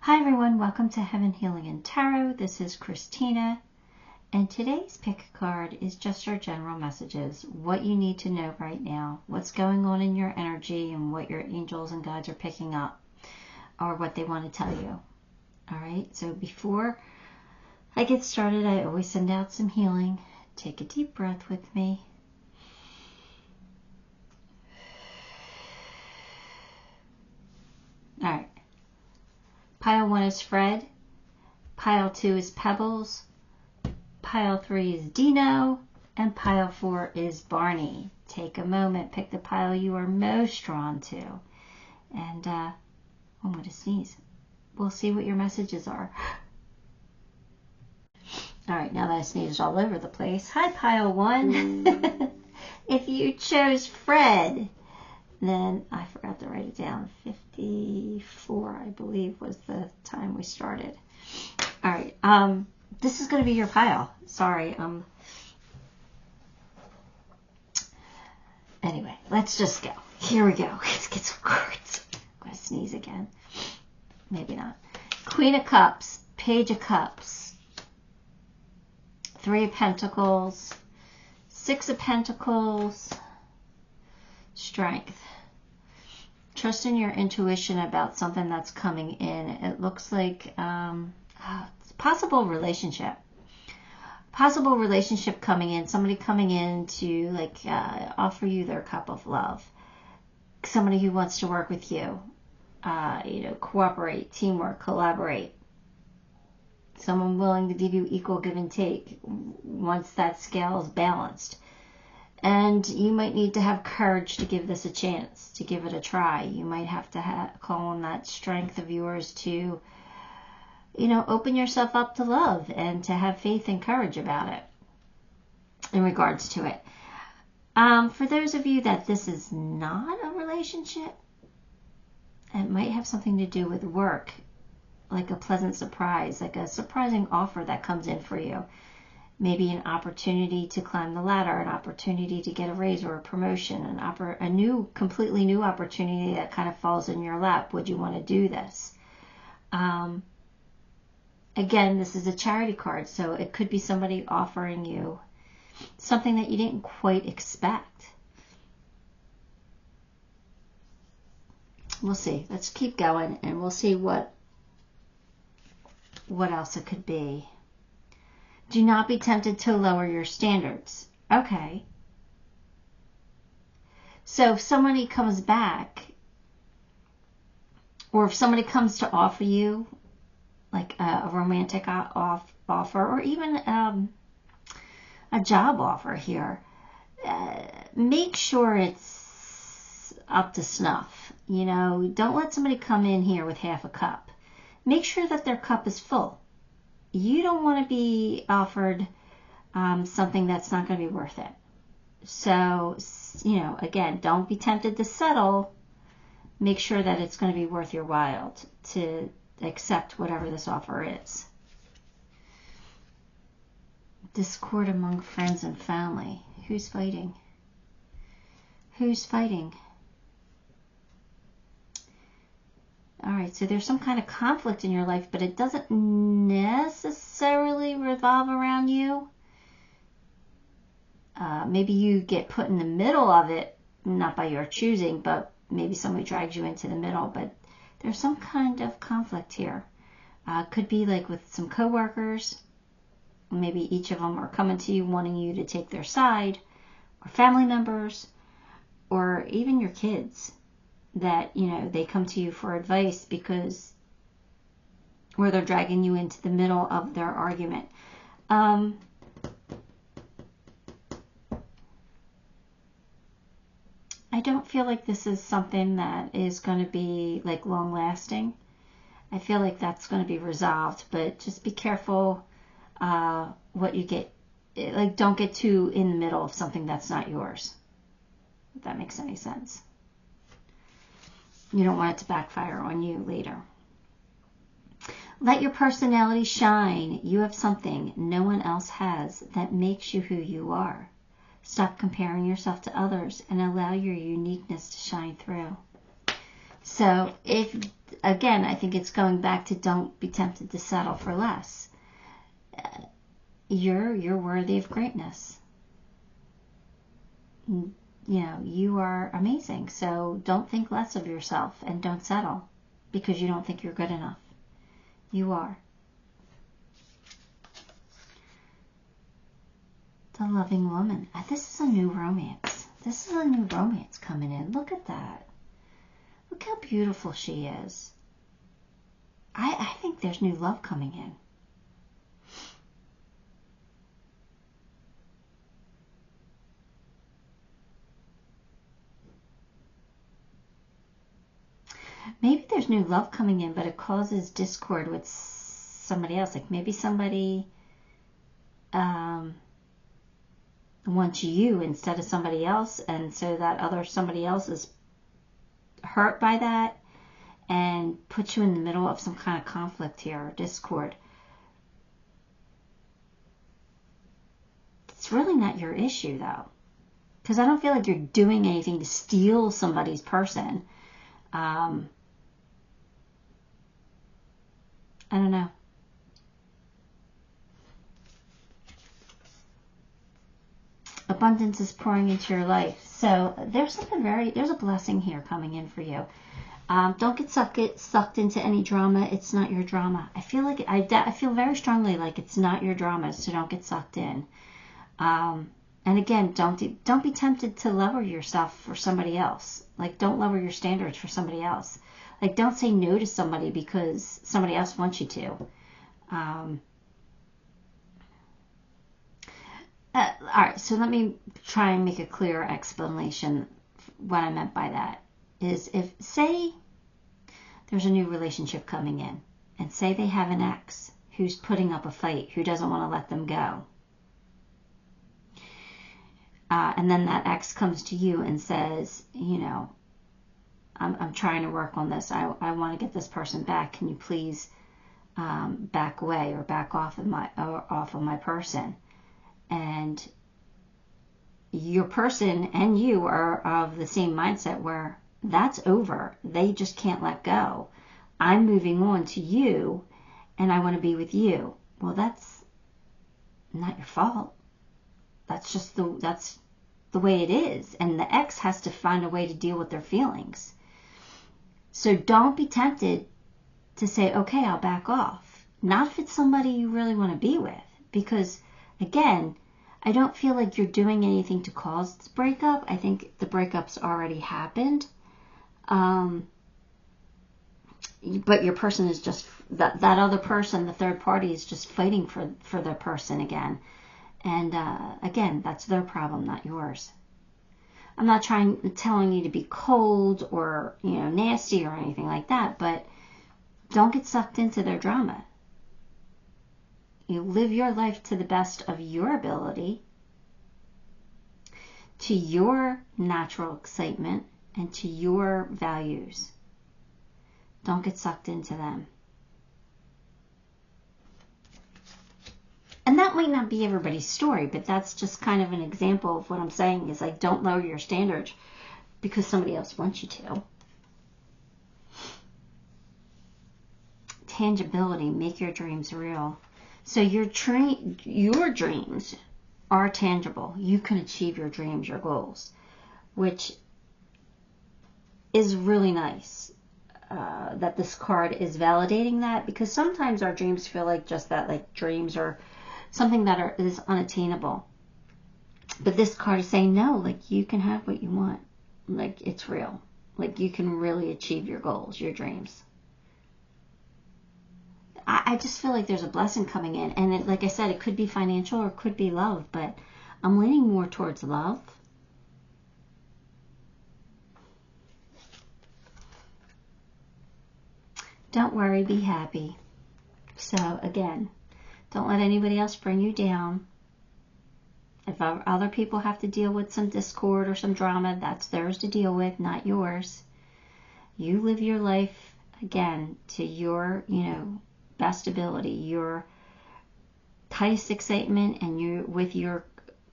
Hi everyone, welcome to Heaven Healing and Tarot. This is Christina, and today's pick card is just your general messages, what you need to know right now, what's going on in your energy, and what your angels and guides are picking up, or what they want to tell you. Alright, so before I get started, I always send out some healing. Take a deep breath with me. Alright. Pile 1 is Fred. Pile 2 is Pebbles. Pile 3 is Dino. And pile 4 is Barney. Take a moment, pick the pile you are most drawn to. And I'm going to sneeze. We'll see what your messages are. Alright, now that I sneezed all over the place. Hi, pile 1. If you chose Fred, then I forgot to write it down. 54, I believe, was the time we started. All right. This is going to be your pile. Sorry. Anyway, let's just go. Here we go. Let's get some cards. I'm going to sneeze again. Maybe not. Queen of Cups, Page of Cups, 3 of Pentacles, 6 of Pentacles, Strength. Trust in your intuition about something that's coming in. It looks like possible relationship. Possible relationship coming in. Somebody coming in to offer you their cup of love. Somebody who wants to work with you. Cooperate, teamwork, collaborate. Someone willing to give you equal give and take once that scale is balanced. And you might need to have courage to give this a chance, to give it a try. You might have to call on that strength of yours to, open yourself up to love and to have faith and courage about it in regards to it. For those of you that this is not a relationship, it might have something to do with work, like a pleasant surprise, like a surprising offer that comes in for you. Maybe an opportunity to climb the ladder, an opportunity to get a raise or a promotion, a completely new opportunity that kind of falls in your lap. Would you want to do this? Again, this is a charity card, so it could be somebody offering you something that you didn't quite expect. We'll see. Let's keep going, and we'll see what else it could be. Do not be tempted to lower your standards. Okay. So if somebody comes back, or if somebody comes to offer you like a romantic offer, or even a job offer here, make sure it's up to snuff. Don't let somebody come in here with half a cup. Make sure that their cup is full. You don't want to be offered something that's not going to be worth it. So, again, don't be tempted to settle. Make sure that it's going to be worth your while to accept whatever this offer is. Discord among friends and family. Who's fighting? Who's fighting? Alright, so there's some kind of conflict in your life, but it doesn't necessarily revolve around you. Maybe you get put in the middle of it, not by your choosing, but maybe somebody drags you into the middle. But there's some kind of conflict here. Could be like with some coworkers. Maybe each of them are coming to you wanting you to take their side, or family members, or even your kids. That, they come to you for advice or they're dragging you into the middle of their argument. I don't feel like this is something that is going to be like long lasting. I feel like that's going to be resolved, but just be careful what you get. Don't get too in the middle of something that's not yours. If that makes any sense. You don't want it to backfire on you later. Let your personality shine. You have something no one else has that makes you who you are. Stop comparing yourself to others and allow your uniqueness to shine through. So if again, I think it's going back to don't be tempted to settle for less. You're worthy of greatness. You know, you are amazing. So don't think less of yourself and don't settle because you don't think you're good enough. You are. The loving woman. This is a new romance. This is a new romance coming in. Look at that. Look how beautiful she is. I think there's new love coming in. Maybe there's new love coming in, but it causes discord with somebody else. Like maybe somebody wants you instead of somebody else, and so that other somebody else is hurt by that and puts you in the middle of some kind of conflict here or discord. It's really not your issue though, because I don't feel like you're doing anything to steal somebody's person. I don't know. Abundance is pouring into your life. So there's a blessing here coming in for you. Don't get sucked into any drama. It's not your drama. I feel like I feel very strongly like it's not your drama, so don't get sucked in. And again, don't be tempted to lower yourself for somebody else. Like don't lower your standards for somebody else. Like don't say no to somebody because somebody else wants you to. Alright, so let me try and make a clearer explanation. What I meant by that is if, say, there's a new relationship coming in, and say they have an ex who's putting up a fight, who doesn't want to let them go. And then that ex comes to you and says, you know, I'm trying to work on this. I want to get this person back. Can you please back away or back off of my person? And your person and you are of the same mindset where that's over. They just can't let go. I'm moving on to you and I want to be with you. Well, that's not your fault. That's just that's the way it is. And the ex has to find a way to deal with their feelings. So don't be tempted to say, okay, I'll back off. Not if it's somebody you really want to be with. Because, again, I don't feel like you're doing anything to cause this breakup. I think the breakup's already happened. But your person is just, that other person, the third party, is just fighting for their person again. And again, that's their problem, not yours. I'm not telling you to be cold or, you know, nasty or anything like that, but don't get sucked into their drama. You live your life to the best of your ability, to your natural excitement, and to your values. Don't get sucked into them. And that might not be everybody's story, but that's just kind of an example of what I'm saying is like don't lower your standards because somebody else wants you to. Tangibility, make your dreams real. So your dreams are tangible. You can achieve your dreams, your goals, which is really nice that this card is validating that, because sometimes our dreams feel like just that, like dreams are something that is unattainable. But this card is saying, no, like you can have what you want. Like it's real. Like you can really achieve your goals, your dreams. I just feel like there's a blessing coming in. And like I said, it could be financial or it could be love, but I'm leaning more towards love. Don't worry, be happy. So again, don't let anybody else bring you down. If other people have to deal with some discord or some drama, that's theirs to deal with, not yours. You live your life, again, to your, best ability, your highest excitement, and with your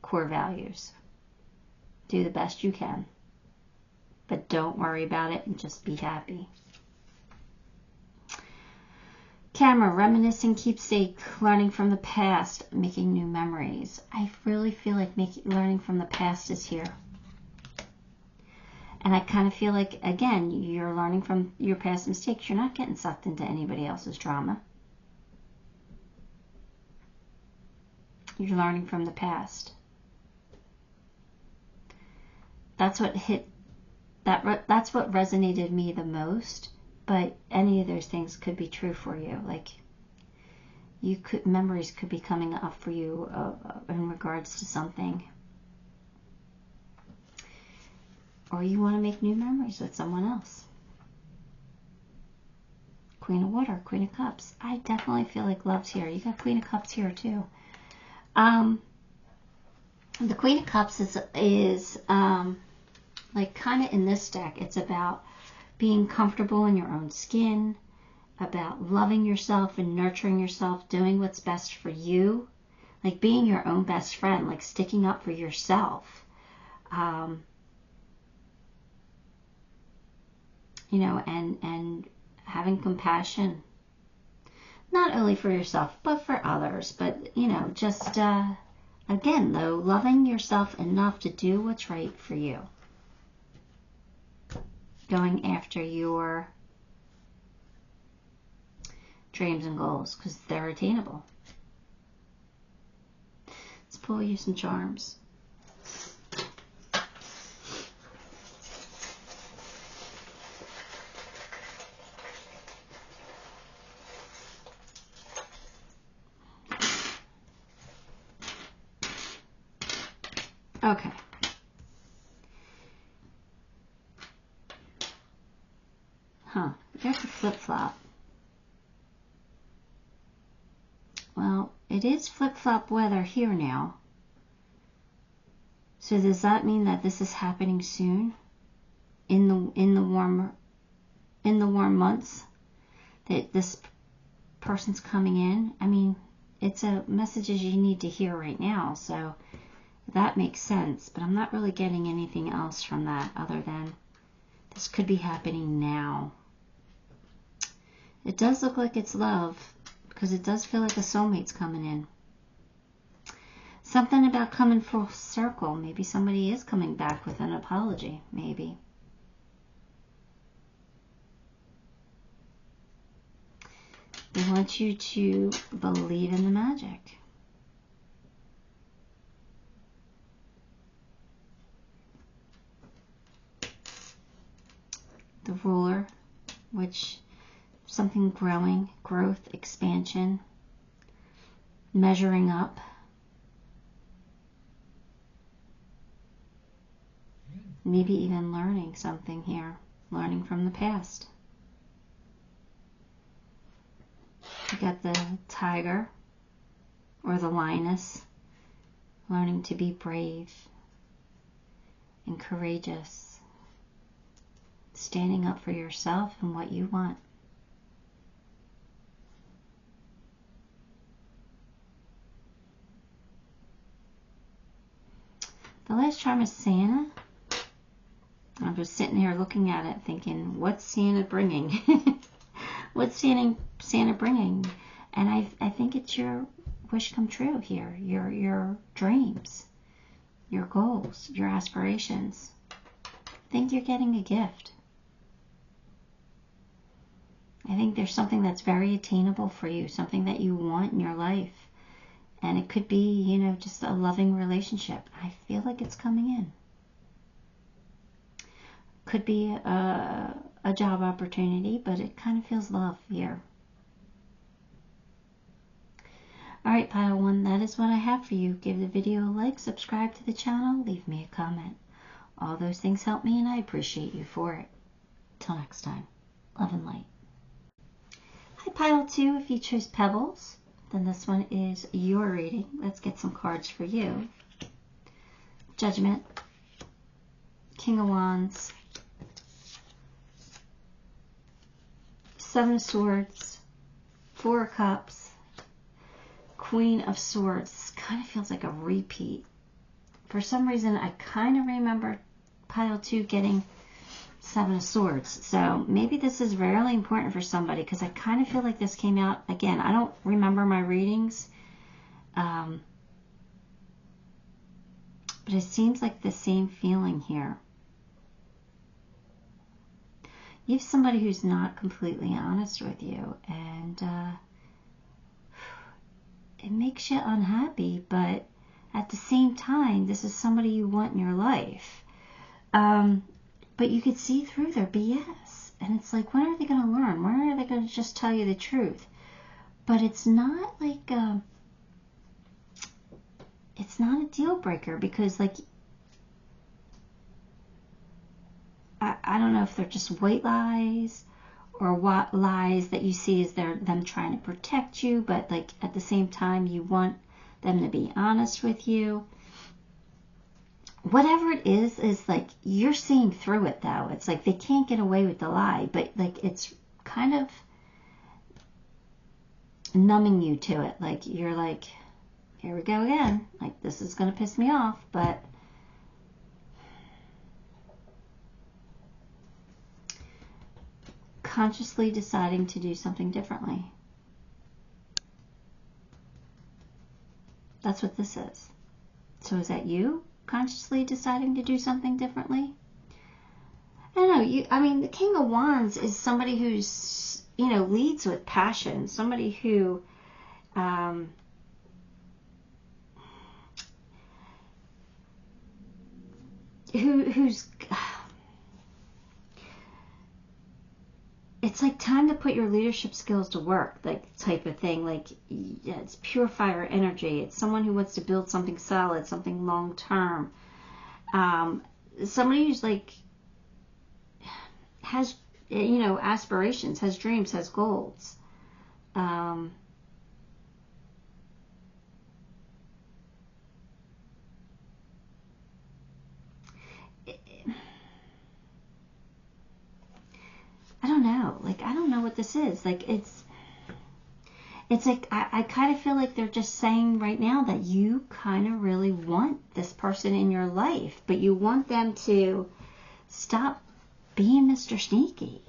core values. Do the best you can. But don't worry about it and just be happy. Camera, reminiscing, keepsake, learning from the past, making new memories. I really feel like learning from the past is here. And I kind of feel like, again, you're learning from your past mistakes. You're not getting sucked into anybody else's drama. You're learning from the past. That's what that's what resonated me the most. But any of those things could be true for you. Like, memories could be coming up for you in regards to something. Or you want to make new memories with someone else. Queen of Water, Queen of Cups. I definitely feel like love's here. You got Queen of Cups here too. The Queen of Cups is like kind of in this deck. It's about being comfortable in your own skin, about loving yourself and nurturing yourself, doing what's best for you, like being your own best friend, like sticking up for yourself. You know, and having compassion, not only for yourself, but for others. But, you know, just, again, though, loving yourself enough to do what's right for you. Going after your dreams and goals, because they're attainable. Let's pull you some charms. Okay. Huh. There's a flip-flop. Well, it is flip-flop weather here now. So does that mean that this is happening soon? In the warm months? That this person's coming in? I mean, it's a messages you need to hear right now, so that makes sense. But I'm not really getting anything else from that other than this could be happening now. It does look like it's love, because it does feel like a soulmate's coming in. Something about coming full circle. Maybe somebody is coming back with an apology, maybe. They want you to believe in the magic. The Ruler, which something growing, growth, expansion, measuring up. Maybe even learning something here, learning from the past. You got the Tiger or the Lioness, learning to be brave and courageous, standing up for yourself and what you want. The last charm is Santa. I'm just sitting here looking at it thinking, what's Santa bringing? What's Santa bringing? And I think it's your wish come true here. Your dreams, your goals, your aspirations. I think you're getting a gift. I think there's something that's very attainable for you, something that you want in your life. And it could be, you know, just a loving relationship. I feel like it's coming in. Could be a job opportunity, but it kind of feels love here. Alright, Pile 1, that is what I have for you. Give the video a like, subscribe to the channel, leave me a comment. All those things help me and I appreciate you for it. Till next time, love and light. Hi, Pile 2, if you chose Pebbles, then this one is your reading. Let's get some cards for you. Judgment, King of Wands, Seven of Swords, Four of Cups, Queen of Swords. This kind of feels like a repeat. For some reason, I kind of remember Pile 2 getting Seven of Swords. So maybe this is really important for somebody, because I kind of feel like this came out, again, I don't remember my readings, but it seems like the same feeling here. You have somebody who's not completely honest with you, and it makes you unhappy, but at the same time, this is somebody you want in your life. But you could see through their BS. And it's like, when are they going to learn? When are they going to just tell you the truth? But it's not like, it's not a deal breaker, because, like, I don't know if they're just white lies or what lies that you see as them trying to protect you, but, like, at the same time, you want them to be honest with you. Whatever it is like, you're seeing through it, though. It's like they can't get away with the lie, but, like, it's kind of numbing you to it. Like, you're like, here we go again. Like, this is going to piss me off, but consciously deciding to do something differently. That's what this is. So is that you consciously deciding to do something differently? I don't know. I mean, the King of Wands is somebody who's, leads with passion. Somebody who, who's, it's like time to put your leadership skills to work, like, type of thing. Like, yeah, it's pure fire energy. It's someone who wants to build something solid, something long term. Somebody who's, like, has, aspirations, has dreams, has goals. I don't know. Like, I don't know what this is. Like, it's like, I kind of feel like they're just saying right now that you kind of really want this person in your life, but you want them to stop being Mr. Sneaky.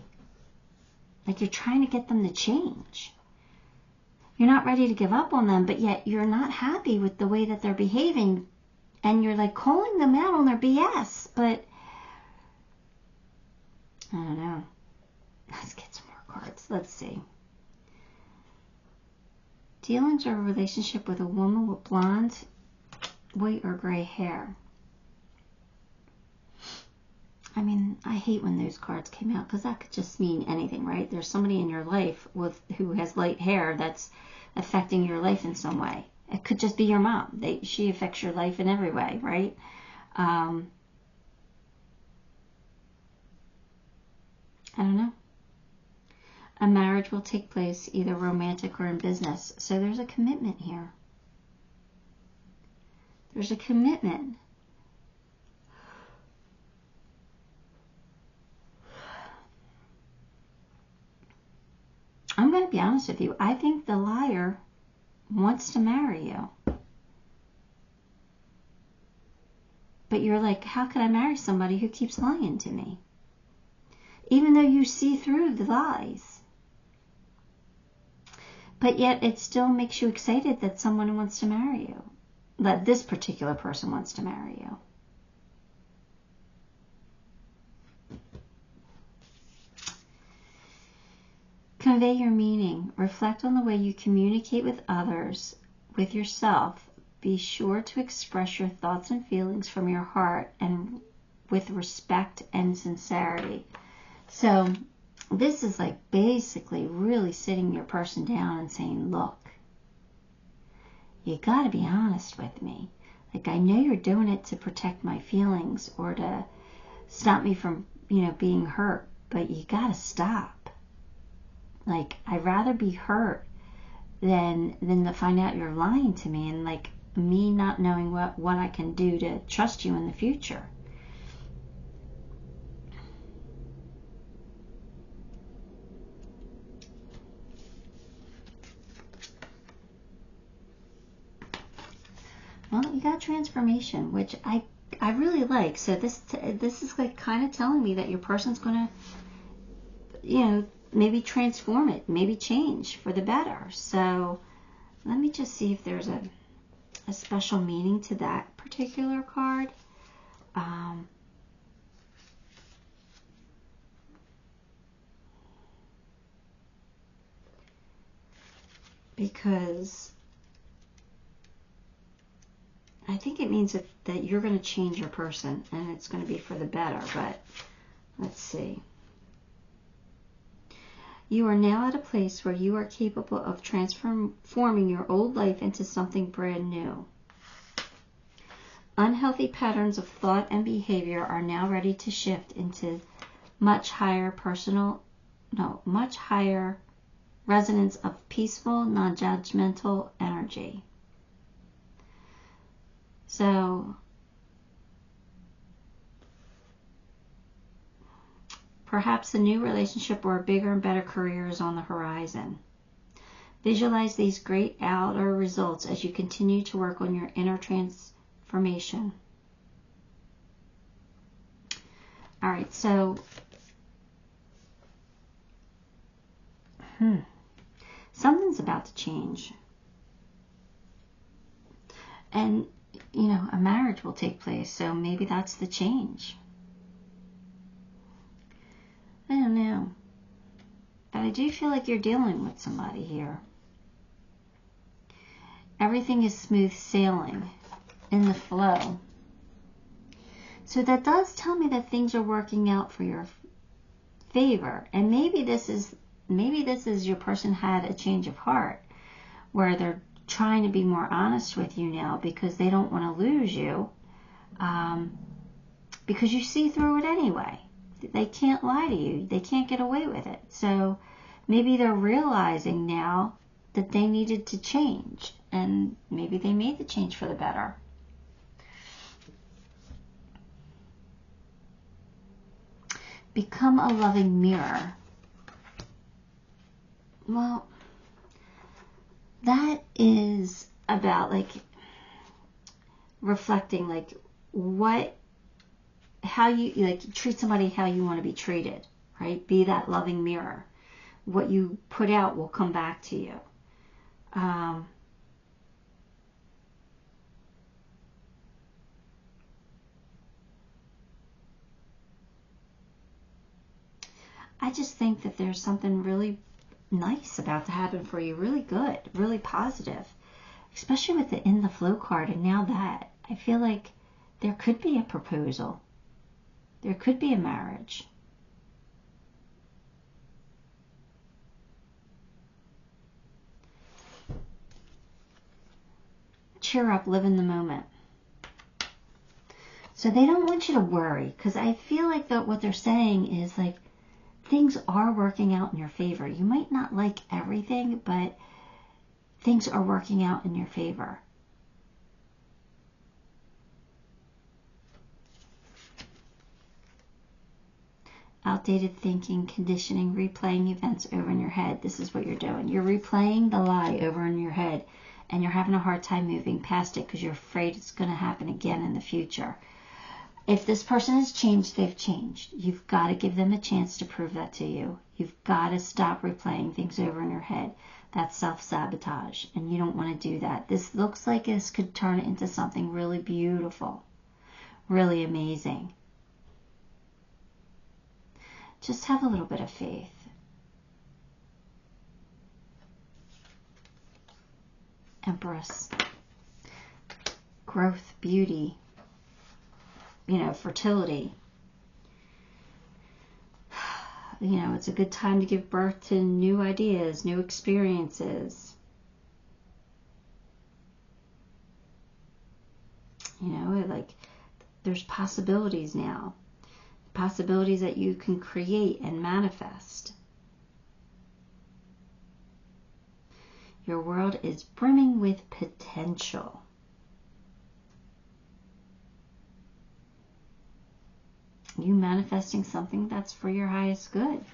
Like, you're trying to get them to change. You're not ready to give up on them, but yet you're not happy with the way that they're behaving, and you're, like, calling them out on their BS, but I don't know. Let's get some more cards. Let's see. Dealings or a relationship with a woman with blonde, white, or gray hair. I mean, I hate when those cards came out, because that could just mean anything, right? There's somebody in your life who has light hair that's affecting your life in some way. It could just be your mom. She affects your life in every way, right? I don't know. A marriage will take place either romantic or in business. So there's a commitment here. There's a commitment. I'm going to be honest with you. I think the liar wants to marry you. But you're like, how can I marry somebody who keeps lying to me? Even though you see through the lies. But yet it still makes you excited that someone wants to marry you. That this particular person wants to marry you. Convey your meaning. Reflect on the way you communicate with others, with yourself. Be sure to express your thoughts and feelings from your heart and with respect and sincerity. So this is like basically really sitting your person down and saying, look, you got to be honest with me. Like, I know you're doing it to protect my feelings or to stop me from, being hurt, but you got to stop. Like, I'd rather be hurt than to find out you're lying to me and, like, me not knowing what I can do to trust you in the future. Well, you got transformation, which I I really like. So this is like kind of telling me that your person's going to, maybe transform it, maybe change for the better. So let me just see if there's a special meaning to that particular card. Because I think it means that you're going to change your person, and it's going to be for the better. But let's see. You are now at a place where you are capable of transforming your old life into something brand new. Unhealthy patterns of thought and behavior are now ready to shift into much higher resonance of peaceful, non-judgmental energy. So perhaps a new relationship or a bigger and better career is on the horizon. Visualize these great outer results as you continue to work on your inner transformation. All right, so something's about to change. And, a marriage will take place, so maybe that's the change. I don't know. But I do feel like you're dealing with somebody here. Everything is smooth sailing in the flow. So that does tell me that things are working out for your favor. And maybe this is your person had a change of heart where they're trying to be more honest with you now because they don't want to lose you, because you see through it anyway. They can't lie to you. They can't get away with it. So maybe they're realizing now that they needed to change, and maybe they made the change for the better. Become a loving mirror. Well, that is about reflecting how you treat somebody how you want to be treated, right? Be that loving mirror. What you put out will come back to you. I just think that there's something really nice about to happen for you, really good, really positive, especially with the in the flow card. And now that I feel like there could be a proposal, there could be a marriage. Cheer up, live in the moment. So they don't want you to worry, because I feel like that what they're saying is things are working out in your favor. You might not like everything, but things are working out in your favor. Outdated thinking, conditioning, replaying events over in your head. This is what you're doing. You're replaying the lie over in your head, and you're having a hard time moving past it because you're afraid it's going to happen again in the future. If this person has changed, they've changed. You've got to give them a chance to prove that to you. You've got to stop replaying things over in your head. That's self-sabotage, and you don't want to do that. This looks like this could turn into something really beautiful, really amazing. Just have a little bit of faith. Empress. Growth, beauty, fertility. It's a good time to give birth to new ideas, new experiences. There's possibilities now. Possibilities that you can create and manifest. Your world is brimming with potential. You manifesting something that's for your highest good.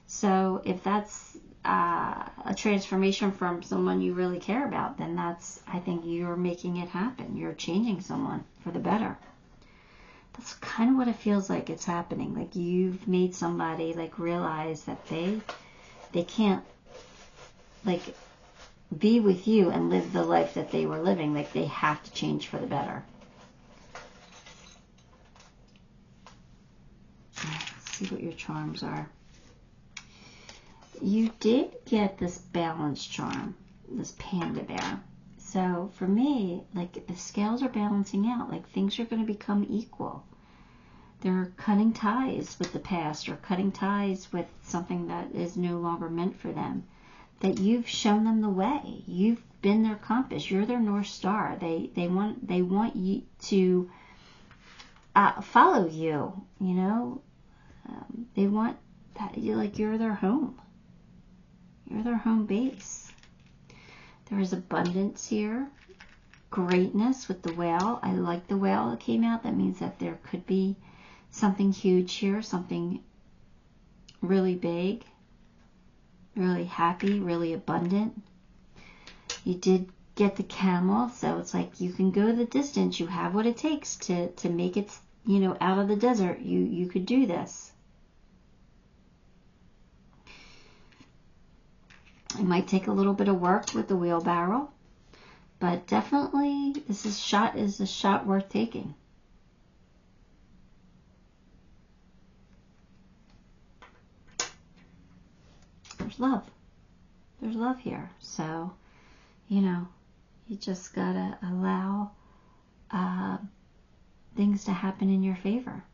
So if that's a transformation from someone you really care about, then I think you're making it happen. You're changing someone for the better. That's kind of what it feels like it's happening. Like you've made somebody like realize that they can't like be with you and live the life that they were living. Like they have to change for the better. Let's see what your charms are. You did get this balance charm, this panda bear. So for me, like the scales are balancing out. Like things are going to become equal. They're cutting ties with the past or cutting ties with something that is no longer meant for them. That you've shown them the way. You've been their compass. You're their North Star. They want you to follow you. You know, they want that you're their home. You're their home base. There is abundance here. Greatness with the whale. I like the whale that came out. That means that there could be something huge here, something really big, really happy, really abundant. You did get the camel, so it's like you can go the distance. You have what it takes to make it, you know, out of the desert. You could do this. It might take a little bit of work with the wheelbarrow, but definitely this is a shot worth taking. There's love. There's love here. So, you know, you just gotta allow things to happen in your favor.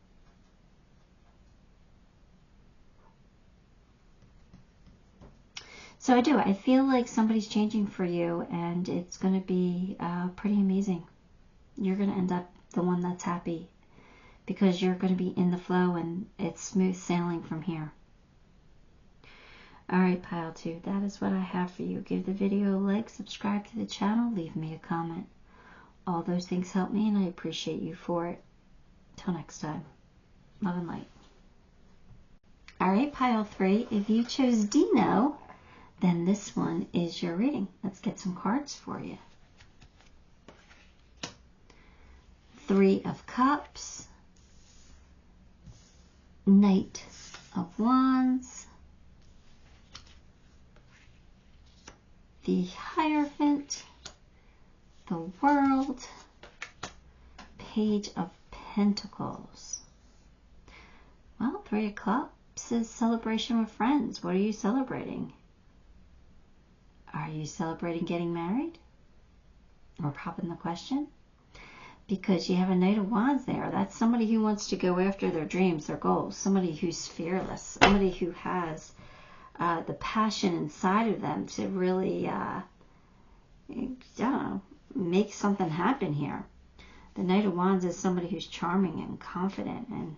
So I feel like somebody's changing for you, and it's going to be pretty amazing. You're going to end up the one that's happy because you're going to be in the flow and it's smooth sailing from here. All right, pile 2, that is what I have for you. Give the video a like, subscribe to the channel, leave me a comment. All those things help me and I appreciate you for it. Till next time, love and light. All right, pile 3, if you chose Dino, then this one is your reading. Let's get some cards for you. 3 of Cups, Knight of Wands, the Hierophant, the World, Page of Pentacles. Well, 3 of Cups is celebration with friends. What are you celebrating? Are you celebrating getting married? Or popping the question? Because you have a Knight of Wands there. That's somebody who wants to go after their dreams, their goals. Somebody who's fearless. Somebody who has the passion inside of them to really, I don't know, make something happen here. The Knight of Wands is somebody who's charming and confident and,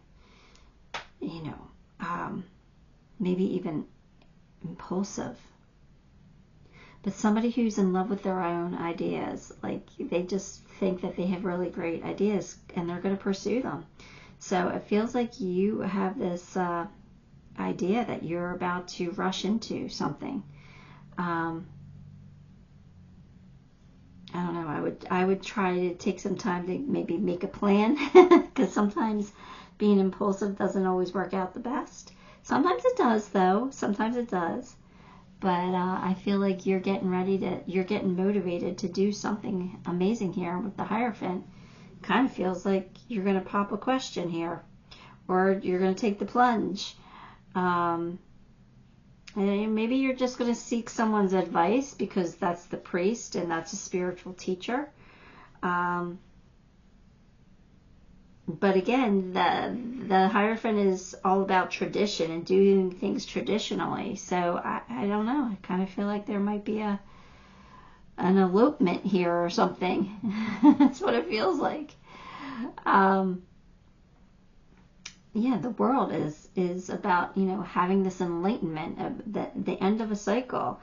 you know, maybe even impulsive. But somebody who's in love with their own ideas, like they just think that they have really great ideas and they're going to pursue them. So it feels like you have this idea that you're about to rush into something. I don't know, I would try to take some time to maybe make a plan because sometimes being impulsive doesn't always work out the best. Sometimes it does though, sometimes it does. But I feel like you're getting motivated to do something amazing here with the Hierophant. Kind of feels like you're going to pop a question here. Or you're going to take the plunge. And maybe you're just going to seek someone's advice because that's the priest and that's a spiritual teacher. But again, the Hierophant is all about tradition and doing things traditionally. So I don't know. I kind of feel like there might be an elopement here or something. That's what it feels like. Yeah, the World is about, you know, having this enlightenment of the end of a cycle.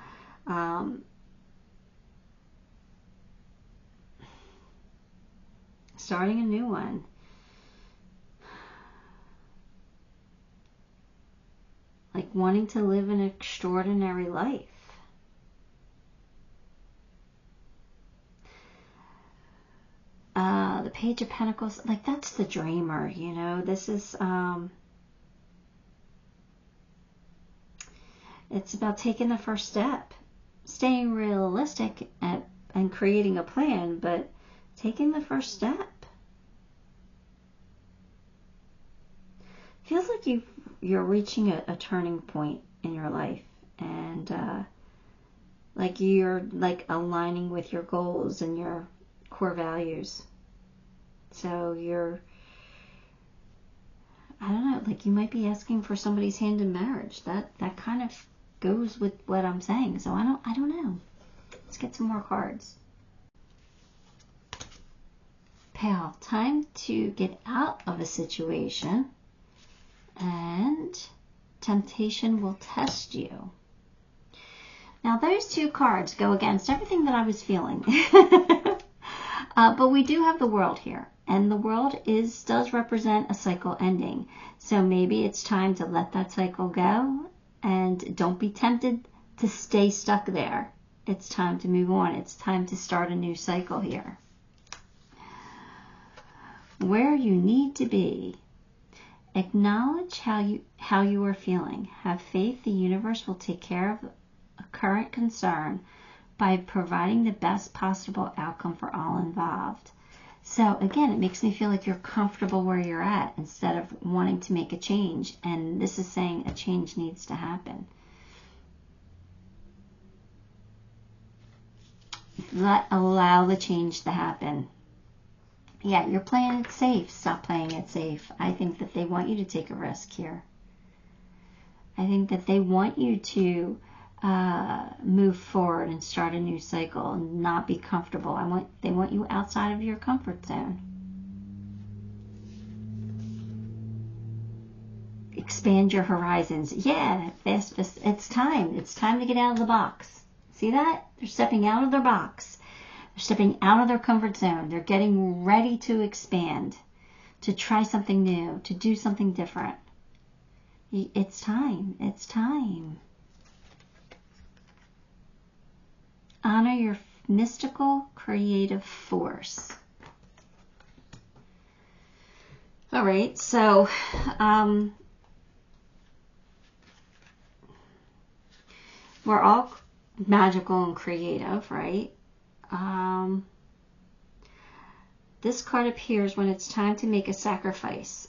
Starting a new one. Like wanting to live an extraordinary life. the Page of Pentacles, like that's the dreamer, you know. This is, it's about taking the first step, staying realistic and creating a plan, but taking the first step. Feels like you're reaching a turning point in your life, and like you're like aligning with your goals and your core values. So you're, I don't know, like you might be asking for somebody's hand in marriage. That kind of goes with what I'm saying. So I don't know. Let's get some more cards. Pal, time to get out of a situation, and temptation will test you. Now those two cards go against everything that I was feeling. But we do have the World here, and the World does represent a cycle ending. So maybe it's time to let that cycle go, and don't be tempted to stay stuck there. It's time to move on. It's time to start a new cycle here. Where you need to be. Acknowledge how you are feeling. Have faith the universe will take care of a current concern by providing the best possible outcome for all involved. So again, it makes me feel like you're comfortable where you're at instead of wanting to make a change. And this is saying a change needs to happen. Allow the change to happen. Yeah, you're playing it safe. Stop playing it safe. I think that they want you to take a risk here. I think that they want you to move forward and start a new cycle and not be comfortable. They want you outside of your comfort zone. Expand your horizons. Yeah, fast. It's time. It's time to get out of the box. See that? They're stepping out of their box. They're stepping out of their comfort zone. They're getting ready to expand, to try something new, to do something different. It's time. It's time. Honor your mystical creative force. All right, so we're all magical and creative, right? This card appears when it's time to make a sacrifice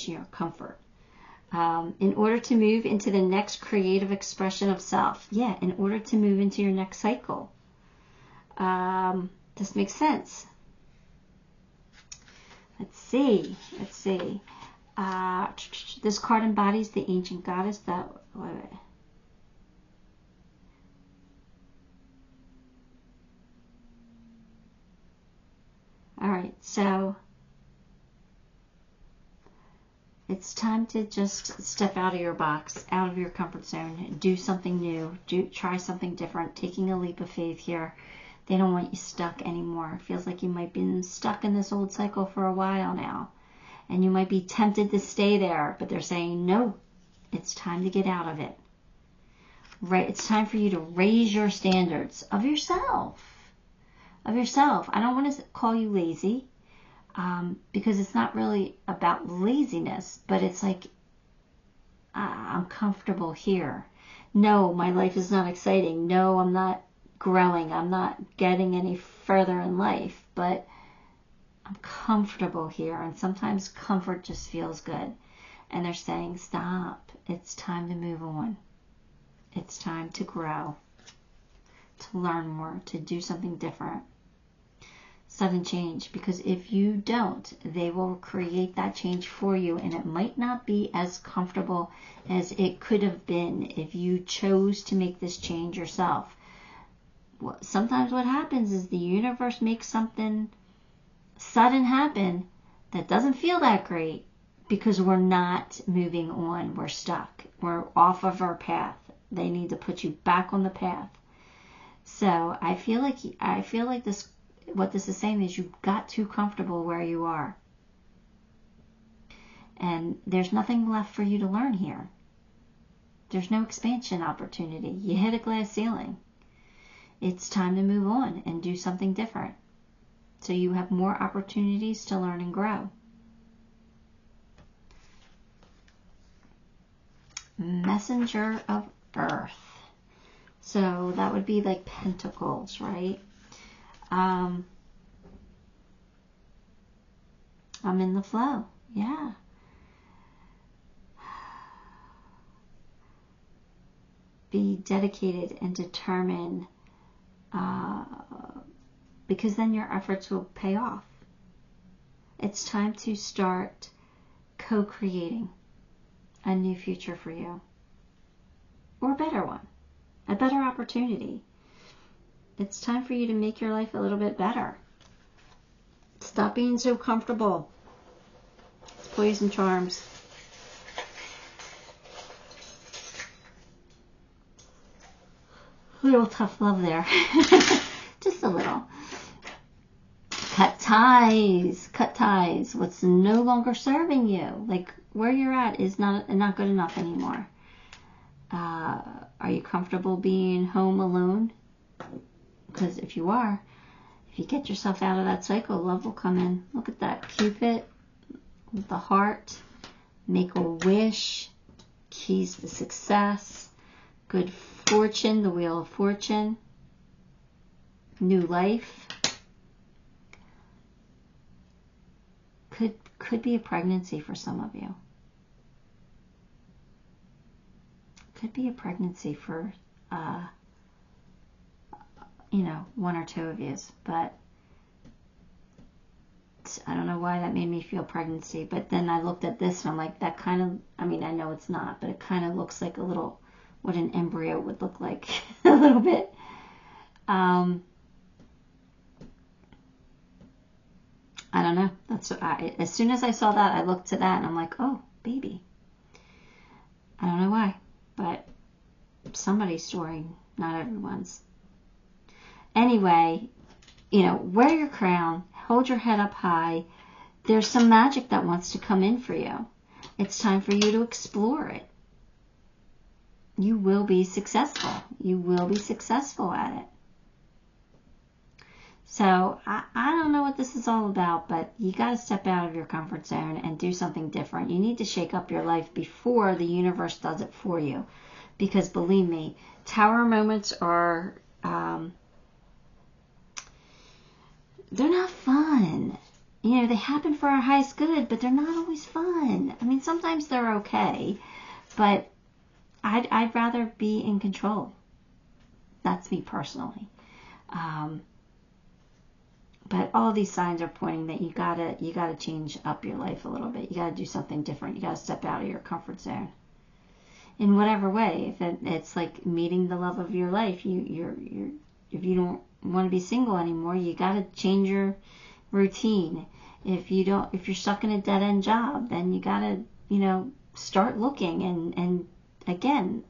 your comfort. In order to move into the next creative expression of self. Yeah, in order to move into your next cycle. This makes sense. Let's see. This card embodies the ancient goddess that... Alright, so... it's time to just step out of your box, out of your comfort zone, do something new, try something different, taking a leap of faith here. They don't want you stuck anymore. It feels like you might be stuck in this old cycle for a while now. And you might be tempted to stay there, but they're saying, no, it's time to get out of it. Right? It's time for you to raise your standards of yourself. I don't want to call you lazy. Because it's not really about laziness, but it's like, I'm comfortable here. No, my life is not exciting. No, I'm not growing. I'm not getting any further in life, but I'm comfortable here. And sometimes comfort just feels good. And they're saying, stop. It's time to move on. It's time to grow, to learn more, to do something different. Sudden change, because if you don't, they will create that change for you, and it might not be as comfortable as it could have been if you chose to make this change yourself. Sometimes what happens is the universe makes something sudden happen that doesn't feel that great because we're not moving on. We're stuck. We're off of our path. They need to put you back on the path. So I feel like this. What this is saying is you got too comfortable where you are. And there's nothing left for you to learn here. There's no expansion opportunity. You hit a glass ceiling. It's time to move on and do something different. So you have more opportunities to learn and grow. Messenger of Earth. So that would be like Pentacles, right? I'm in the flow. Yeah. Be dedicated and determined, because then your efforts will pay off. It's time to start co-creating a new future for you, or a better one, a better opportunity. It's time for you to make your life a little bit better. Stop being so comfortable. It's poison charms. A little tough love there. Just a little. Cut ties. Cut ties. What's no longer serving you. Like where you're at is not good enough anymore. Are you comfortable being home alone? Because if you are, if you get yourself out of that cycle, love will come in. Look at that. Cupid with the heart. Make a wish. Keys to success. Good fortune, the Wheel of Fortune. New life. Could be a pregnancy for some of you. Could be a pregnancy for, one or two of you. But I don't know why that made me feel pregnancy. But then I looked at this and I'm like, that kind of, I know it's not, but it kind of looks like a little, what an embryo would look like. A little bit. I don't know. As soon as I saw that, I looked to that and I'm like, oh, baby. I don't know why, but somebody's story, not everyone's. Anyway, wear your crown, hold your head up high. There's some magic that wants to come in for you. It's time for you to explore it. You will be successful. You will be successful at it. So I don't know what this is all about, but you got to step out of your comfort zone and do something different. You need to shake up your life before the universe does it for you. Because believe me, tower moments are, they're not fun. They happen for our highest good, but they're not always fun. Sometimes they're okay, but I'd rather be in control. That's me personally. But all these signs are pointing that you gotta change up your life a little bit. You gotta do something different. You gotta step out of your comfort zone. In whatever way, if it's like meeting the love of your life, if you don't want to be single anymore, you gotta change your routine. If you're stuck in a dead end job, then you gotta start looking and again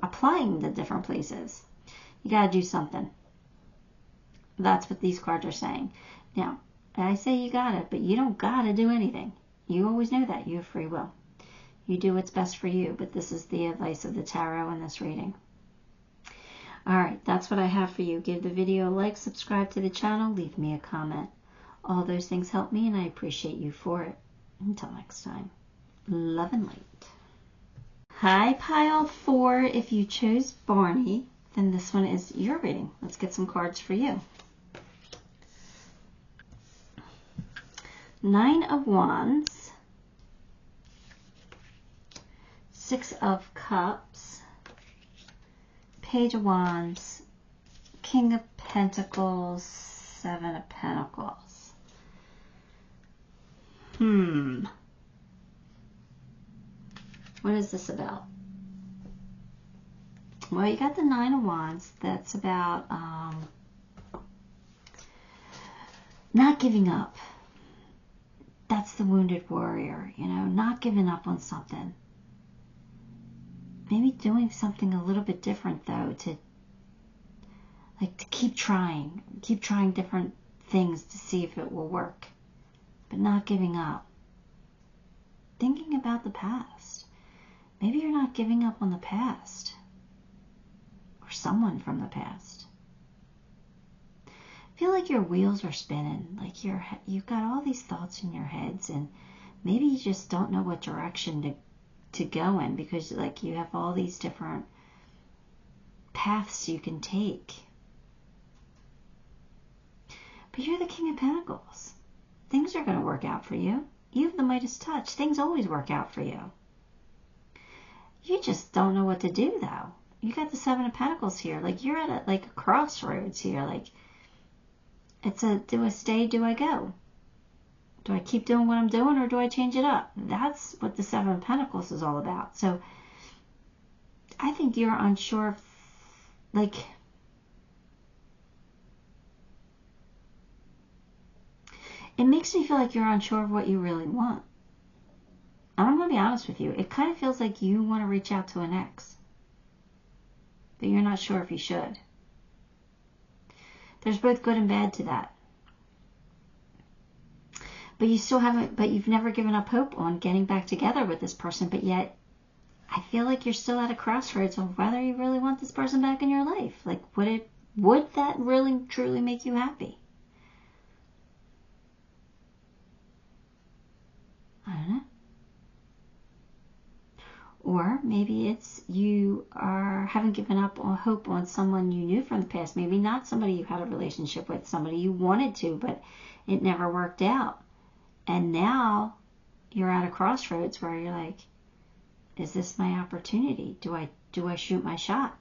applying to different places. You gotta do something. That's what these cards are saying. Now, I say you got it, but you don't got to do anything. You always know that. You have free will. You do what's best for you, but this is the advice of the tarot in this reading. All right, that's what I have for you. Give the video a like, subscribe to the channel, leave me a comment. All those things help me, and I appreciate you for it. Until next time, love and light. Hi, Pile 4. If you chose Barney, then this one is your reading. Let's get some cards for you. 9 of Wands, 6 of Cups, Page of Wands, King of Pentacles, 7 of Pentacles. What is this about? Well, you got the 9 of Wands. That's about not giving up. That's the wounded warrior, not giving up on something. Maybe doing something a little bit different, though, to keep trying different things to see if it will work, but not giving up. Thinking about the past. Maybe you're not giving up on the past or someone from the past. feel like your wheels are spinning. Like you've got all these thoughts in your heads, and maybe you just don't know what direction to go in, because like you have all these different paths you can take. But you're the King of Pentacles. Things are going to work out for you. You have the Midas touch. Things always work out for you. You just don't know what to do, though. You got the Seven of Pentacles here. Like you're at a crossroads here. Like it's a, do I stay, do I go? Do I keep doing what I'm doing, or do I change it up? That's what the Seven of Pentacles is all about. So I think you're unsure of, like, it makes me feel like you're unsure of what you really want. And I'm going to be honest with you. It kind of feels like you want to reach out to an ex, but you're not sure if you should. There's both good and bad to that. But you still haven't, but you've never given up hope on getting back together with this person, but yet I feel like you're still at a crossroads of whether you really want this person back in your life. Like, would that really truly make you happy? I don't know. Or maybe it's you haven't given up on hope on someone you knew from the past. Maybe not somebody you had a relationship with, somebody you wanted to, but it never worked out. And now you're at a crossroads where you're like, is this my opportunity? Do I shoot my shot?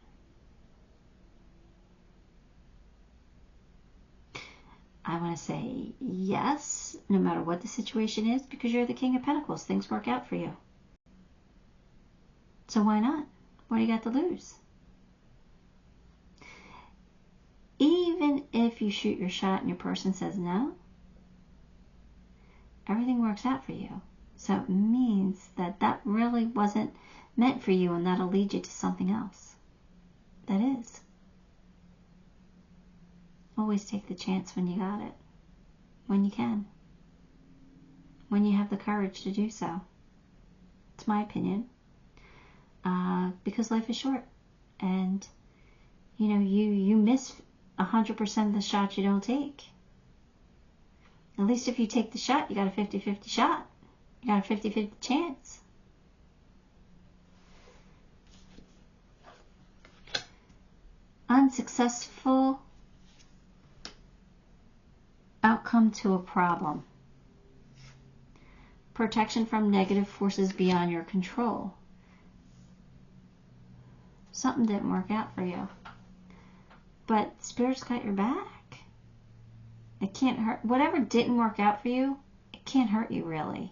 I want to say yes, no matter what the situation is, because you're the King of Pentacles. Things work out for you. So why not? What do you got to lose? Even if you shoot your shot and your person says no, everything works out for you. So it means that that really wasn't meant for you, and that'll lead you to something else. That is. Always take the chance when you got it. When you can. When you have the courage to do so. It's my opinion. Because life is short. And, you know, you miss 100% of the shots you don't take. At least if you take the shot, you got a 50-50 shot. You got a 50-50 chance. Unsuccessful outcome to a problem. Protection from negative forces beyond your control. Something didn't work out for you. But Spirit's got your back. It can't hurt. Whatever didn't work out for you, it can't hurt you really.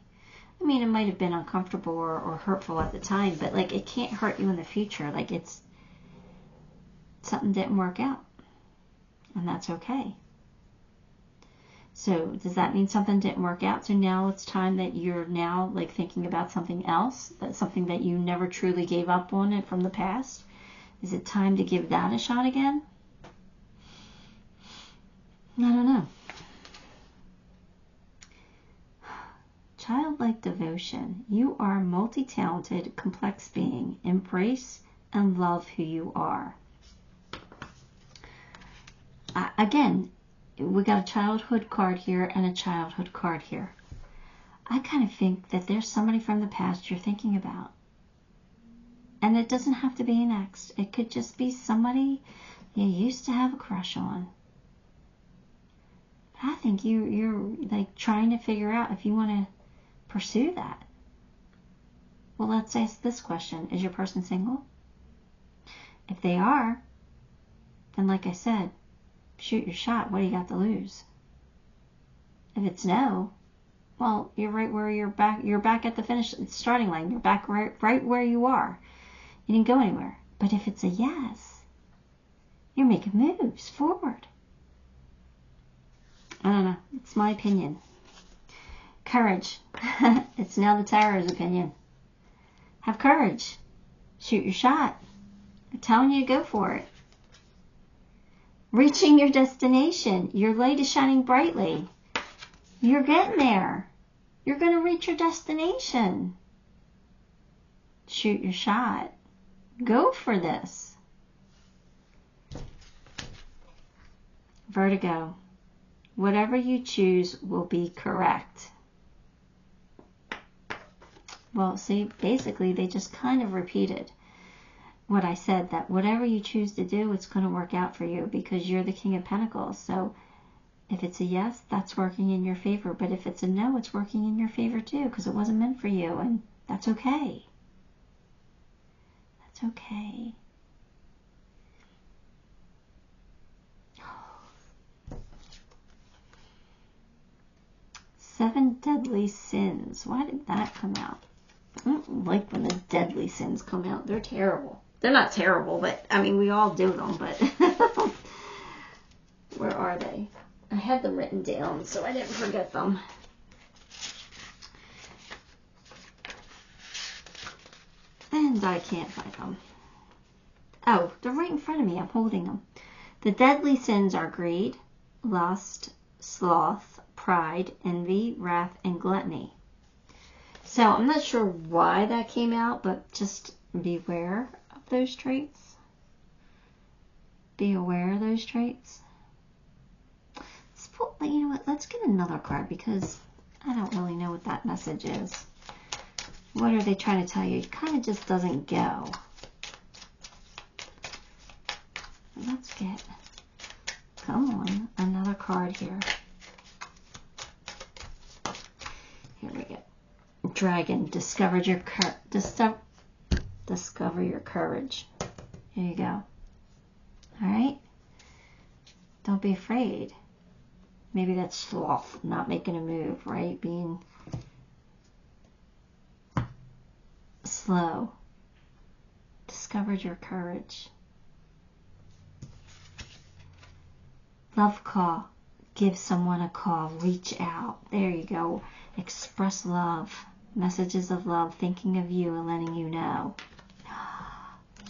I mean, it might have been uncomfortable or hurtful at the time, but like it can't hurt you in the future. Like it's something didn't work out. And that's okay. So does that mean something didn't work out? So now it's time that you're now like thinking about something else, that's something that you never truly gave up on it from the past. Is it time to give that a shot again? I don't know. Childlike devotion. You are a multi-talented, complex being. Embrace and love who you are. Again, we got a childhood card here and a childhood card here. I kind of think that there's somebody from the past you're thinking about. And it doesn't have to be an ex. It could just be somebody you used to have a crush on. I think you're like trying to figure out if you want to pursue that. Well, let's ask this question. Is your person single? If they are, then like I said, shoot your shot. What do you got to lose? If it's no, well, you're right where you're back at the starting line. You're back right where you are. You didn't go anywhere. But if it's a yes, you're making moves forward. I don't know. It's my opinion. Courage. It's now the Tarot's opinion. Have courage. Shoot your shot. I'm telling you to go for it. Reaching your destination. Your light is shining brightly. You're getting there. You're going to reach your destination. Shoot your shot. Go for this. Vertigo. Whatever you choose will be correct. Well, see, basically they just kind of repeated what I said, that whatever you choose to do, it's going to work out for you because you're the King of Pentacles. So if it's a yes, that's working in your favor. But if it's a no, it's working in your favor too, because it wasn't meant for you, and that's okay. That's okay. Seven deadly sins. Why did that come out? I don't like when the deadly sins come out. They're terrible. They're not terrible, but, I mean, we all do them, but where are they? I had them written down, so I didn't forget them. And I can't find them. Oh, they're right in front of me. I'm holding them. The deadly sins are greed, lust, sloth, pride, envy, wrath, and gluttony. So I'm not sure why that came out, but just beware of those traits. Be aware of those traits. You know what? Let's get another card because I don't really know what that message is. What are they trying to tell you? It kind of just doesn't go. Let's get, come on, another card here. Here we go. Dragon, discover your courage. Here you go. All right? Don't be afraid. Maybe that's sloth, not making a move, right? Being slow. Discovered your courage. Love call. Give someone a call. Reach out. There you go. Express love. Messages of love. Thinking of you and letting you know.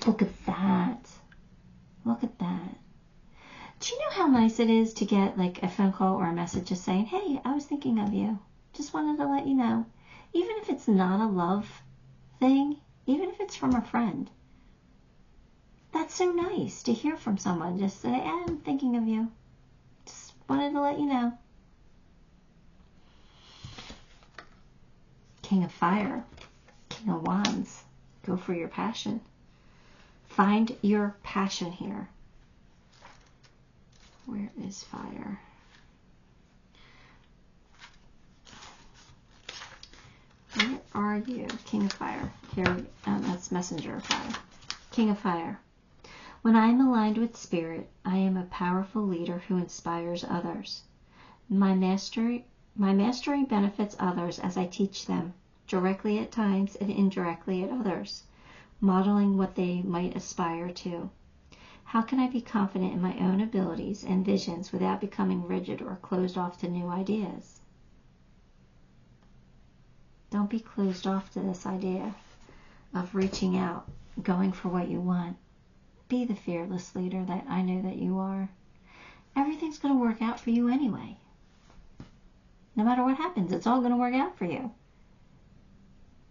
Look at that. Look at that. Do you know how nice it is to get like a phone call or a message just saying, hey, I was thinking of you. Just wanted to let you know. Even if it's not a love thing, even if it's from a friend. That's so nice to hear from someone. Just say, I'm thinking of you. Just wanted to let you know. King of Fire. King of Wands. Go for your passion. Find your passion here. Where is fire? Where are you? King of Fire. Here, that's Messenger of Fire. King of Fire. When I am aligned with Spirit, I am a powerful leader who inspires others. My mastery benefits others as I teach them, directly at times and indirectly at others, modeling what they might aspire to. How can I be confident in my own abilities and visions without becoming rigid or closed off to new ideas? Don't be closed off to this idea of reaching out, going for what you want. Be the fearless leader that I know that you are. Everything's going to work out for you anyway. No matter what happens, it's all going to work out for you.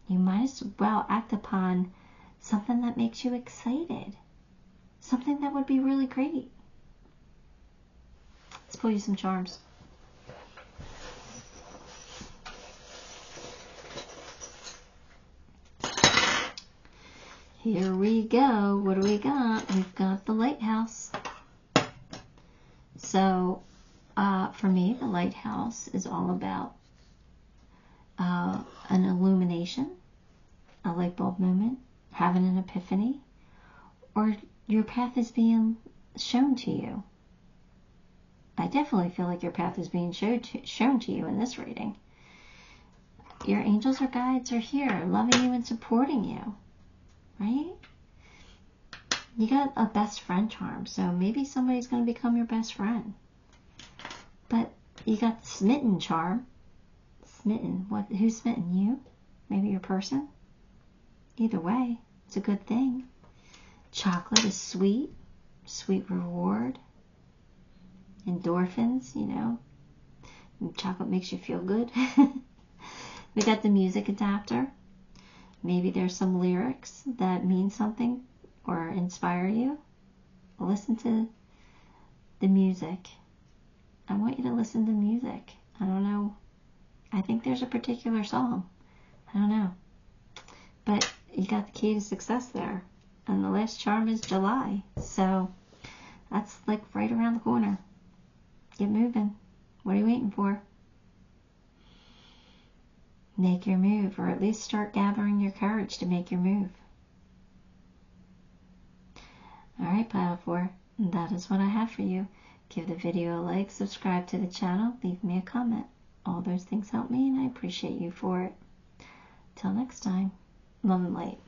You might as well act upon something that makes you excited. Something that would be really great. Let's pull you some charms. Here we go. What do we got? We've got the lighthouse. So, for me, the lighthouse is all about an illumination, a light bulb moment, having an epiphany, or your path is being shown to you. I definitely feel like your path is being shown to you in this reading. Your angels or guides are here, loving you and supporting you, right? You got a best friend charm, so maybe somebody's going to become your best friend. But you got the smitten charm. Smitten. What? Who's smitten? You? Maybe your person? Either way, it's a good thing. Chocolate is sweet. Sweet reward. Endorphins, you know. And chocolate makes you feel good. We got the music adapter. Maybe there's some lyrics that mean something or inspire you. Listen to the music I want you to listen to music. I don't know. I think there's a particular song. I don't know. But you got the key to success there. And the last charm is July. So that's like right around the corner. Get moving. What are you waiting for? Make your move, or at least start gathering your courage to make your move. Alright, Pile 4. That is what I have for you. Give the video a like, subscribe to the channel, leave me a comment. All those things help me and I appreciate you for it. Till next time, love and light.